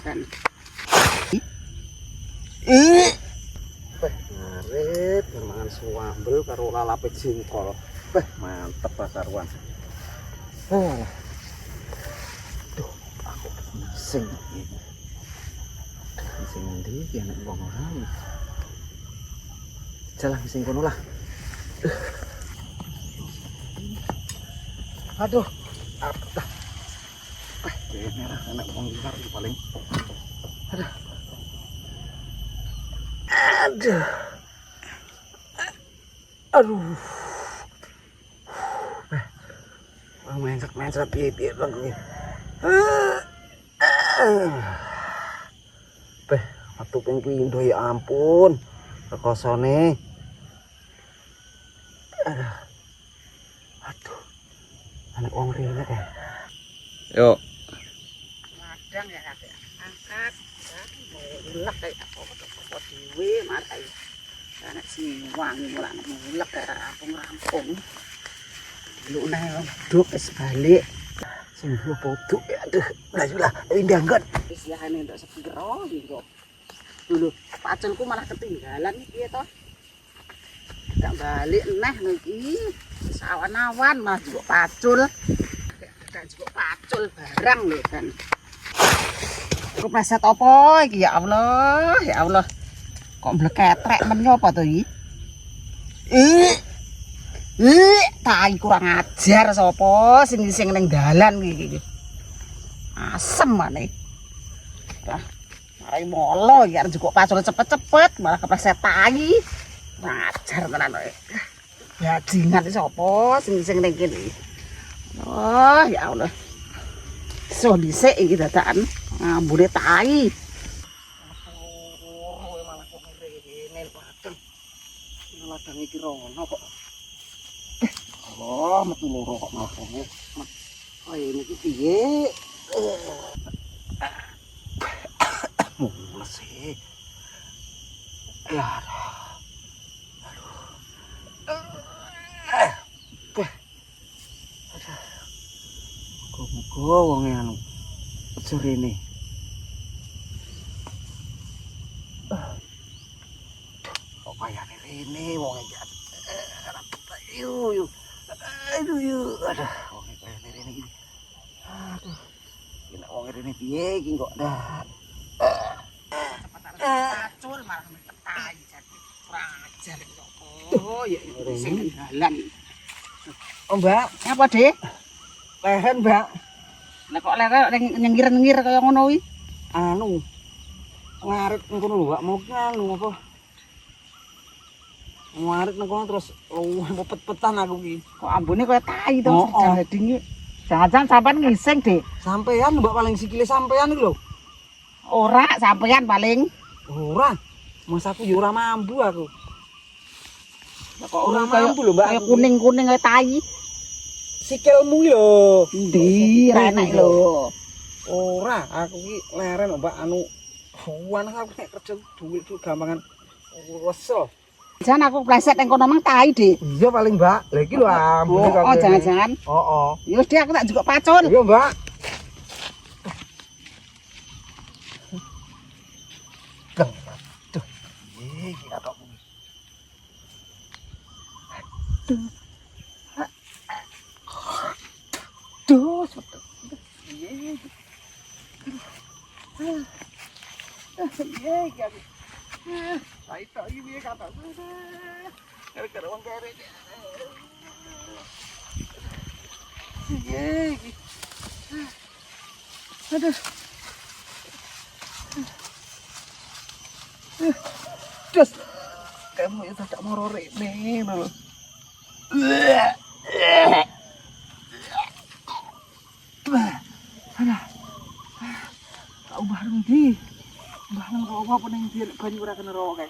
kan. Ngarit mangan suambel karo lalape jengkol. Mantep karuan. Duh, aku pusing iki. Sing endi iki anak wong ora. Jalan sing kono lah. Aduh. Ini lah anak wong liar paling. Aduh. Mencret piye-piye bang ini. Metu ping pindho ya ampun. Rekosone. Aduh. Anak wong rene ya. Yuk. Madang ya kakek. Angkat. Mulek kayak apa dhewe marai. Anak wangi mulane mulek kayak rampung-rampung. Lu nang duk wis balik. Sing poduk ya aduh. Lah indangkan. Wis yane entuk segero iki kok. Dulu paculku malah ketinggalan iki ya toh. Gak balik neh niki. Wis awan-awan malah juga pacul. Gak juga pacul barang lho kan. Aku preset apa iki ya Allah, ya Allah. Kok mleketrek men apa to iki? Tai kurang ajar sapa sing ning dalan iki. Asem maneh. Lah, marai molo iki arep njukuk pacul cepet-cepet malah kepleset tai. Ajar tenan kowe. Bajingan sapa sing ning kene. Oh, ya Allah. So dhisik iki dadakan ngambune tai. Malah kok ngene padel. Ladang iki rono kok. Oh, metu loro kok malah kok. Oh, ini piye? Mules sih. Ya. Muga-muga wonge anu aja rene. Kok kayane rene wonge iki. Aduh, aduh, wonge kayane rene iki. Aduh. Iki nek wonge rene piye iki kok dah. Pacul malah metai jadi kurang ajar iki kok. Oh, ya sing dalan. Oh, Mbak, apa, Dik? Leren, Mbak. Lah kok leren nyengir-nyengir kaya ngono kuwi? Anu. Ngarit ngono lho, Mbak. Mau anu apa? Ngarit ngono terus pepet-petan aku iki. Kok ambune kaya tai to, jading. Jangan-jangan sampean ngising, Dik. Sampean, Mbak, paling sikile sampean iki lho. Ora, sampean paling. Ora. Mas aku ya ora mambu aku. Lah kok ora mambu lho, Mbak. Kaya kuning-kuning kaya tai. Sikilmu lho. Ndi renek lho. Ora, aku iki leren Mbak anu wan aku nek kerja duit gampangan wesel. Jan aku pleset ning kono mang tai, Dik. Iya paling, Mbak. Lah iki lho ambune kok. Oh, jangan-jangan. Heeh. Ya wis Dik aku tak njukuk pacul. Iya, Mbak. Aduh. Iki katokmu. Aduh. Duh, iya. Iya, itu ini kata. Gara-gara wong kere. Iya. Aduh. Terus kamu itu tak mau rene lho. Tak ubah ndi. Ubah nang apa ning banyu ora kena ro kae.